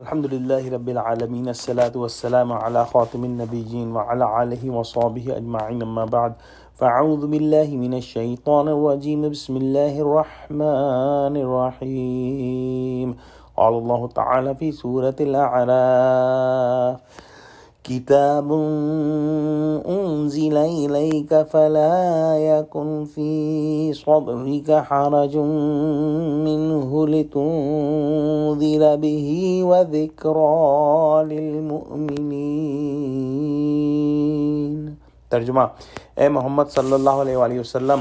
الحمد لله رب العالمين الصلاة والسلام على خاتم النبيين وعلى آله وصحبه أجمعين أما بعد فأعوذ بالله من الشيطان الرجيم بسم الله الرحمن الرحيم قال الله تعالى في سورة الأعراف كتاب أنزل إليك فلا يكن في صدرك حرج منه لتنذر به وذكرى للمؤمنين۔ ترجمہ: اے محمد صلی اللہ علیہ وآلہ وسلم،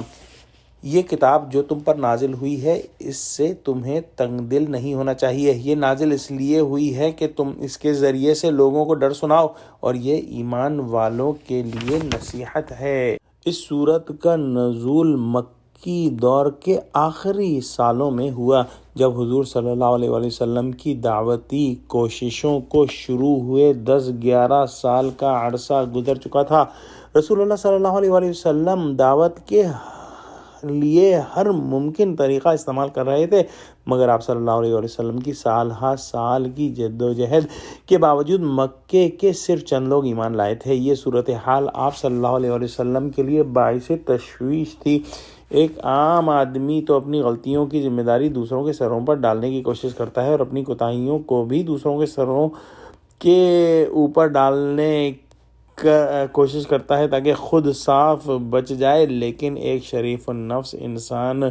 یہ کتاب جو تم پر نازل ہوئی ہے اس سے تمہیں تنگ دل نہیں ہونا چاہیے۔ یہ نازل اس لیے ہوئی ہے کہ تم اس کے ذریعے سے لوگوں کو ڈر سناؤ، اور یہ ایمان والوں کے لیے نصیحت ہے۔ اس سورت کا نزول مکی دور کے آخری سالوں میں ہوا، جب حضور صلی اللہ علیہ وآلہ وسلم کی دعوتی کوششوں کو شروع ہوئے 10-11 سال کا عرصہ گزر چکا تھا۔ رسول اللہ صلی اللہ علیہ وآلہ وسلم دعوت کے لیے ہر ممکن طریقہ استعمال کر رہے تھے، مگر آپ صلی اللہ علیہ وسلم کی سال ہا سال کی جد و جہد کے باوجود مکے کے صرف چند لوگ ایمان لائے تھے۔ یہ صورتحال آپ صلی اللہ علیہ وسلم کے لیے باعث تشویش تھی۔ ایک عام آدمی تو اپنی غلطیوں کی ذمہ داری دوسروں کے سروں پر ڈالنے کی کوشش کرتا ہے، اور اپنی کوتاہیوں کو بھی دوسروں کے سروں کے اوپر ڈالنے کوشش کرتا ہے تاکہ خود صاف بچ جائے، لیکن ایک شریف النفس انسان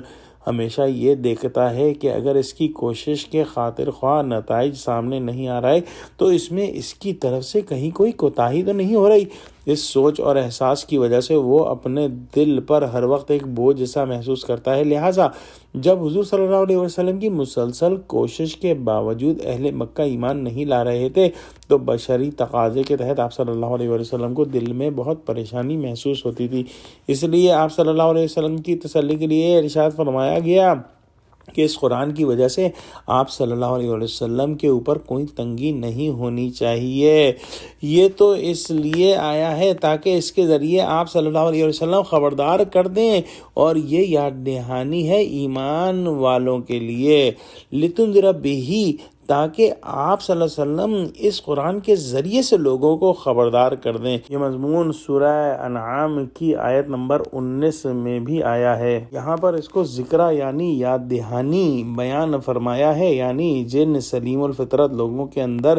ہمیشہ یہ دیکھتا ہے کہ اگر اس کی کوشش کے خاطر خواہ نتائج سامنے نہیں آ رہے تو اس میں اس کی طرف سے کہیں کوئی کوتاہی تو نہیں ہو رہی۔ اس سوچ اور احساس کی وجہ سے وہ اپنے دل پر ہر وقت ایک بوجھ جیسا محسوس کرتا ہے۔ لہٰذا جب حضور صلی اللہ علیہ وسلم کی مسلسل کوشش کے باوجود اہل مکہ ایمان نہیں لا رہے تھے تو بشری تقاضے کے تحت آپ صلی اللہ علیہ وسلم کو دل میں بہت پریشانی محسوس ہوتی تھی۔ اس لیے آپ صلی اللہ علیہ وسلم کی تسلی کے لیے ارشاد فرمایا گیا کہ اس قرآن کی وجہ سے آپ صلی اللہ علیہ وسلم کے اوپر کوئی تنگی نہیں ہونی چاہیے۔ یہ تو اس لیے آیا ہے تاکہ اس کے ذریعے آپ صلی اللہ علیہ وسلم خبردار کر دیں، اور یہ یاد دہانی ہے ایمان والوں کے لیے، لتنذر بہ، تاکہ آپ صلی اللہ علیہ وسلم اس قرآن کے ذریعے سے لوگوں کو خبردار کر دیں۔ یہ مضمون سورہ انعام کی آیت نمبر 19 میں بھی آیا ہے۔ یہاں پر اس کو ذکرہ یعنی یاد دہانی بیان فرمایا ہے، یعنی جن سلیم الفطرت لوگوں کے اندر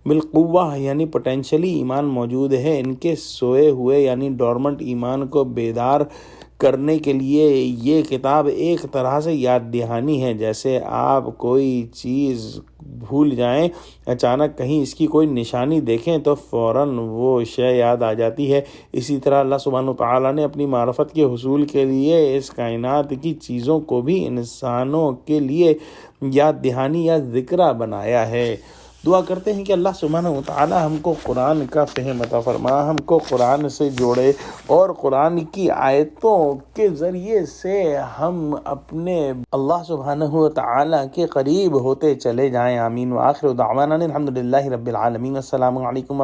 بالقوہ یعنی پوٹینشلی ایمان موجود ہے، ان کے سوئے ہوئے یعنی ڈورمنٹ ایمان کو بیدار کرنے کے لیے یہ کتاب ایک طرح سے یاد دہانی ہے۔ جیسے آپ کوئی چیز بھول جائیں، اچانک کہیں اس کی کوئی نشانی دیکھیں تو فوراً وہ شے یاد آ جاتی ہے، اسی طرح اللہ سبحانہ وتعالیٰ نے اپنی معرفت کے حصول کے لیے اس کائنات کی چیزوں کو بھی انسانوں کے لیے یاد دہانی یا ذکرہ بنایا ہے۔ دعا کرتے ہیں کہ اللہ سبحانہ وتعالی ہم کو قرآن کا فہم عطا فرما، ہم کو قرآن سے جوڑے، اور قرآن کی آیتوں کے ذریعے سے ہم اپنے اللہ سبحانہ وتعالی کے قریب ہوتے چلے جائیں۔ آمین۔ وآخر دعوانا الحمد للہ رب العالمین۔ السلام علیکم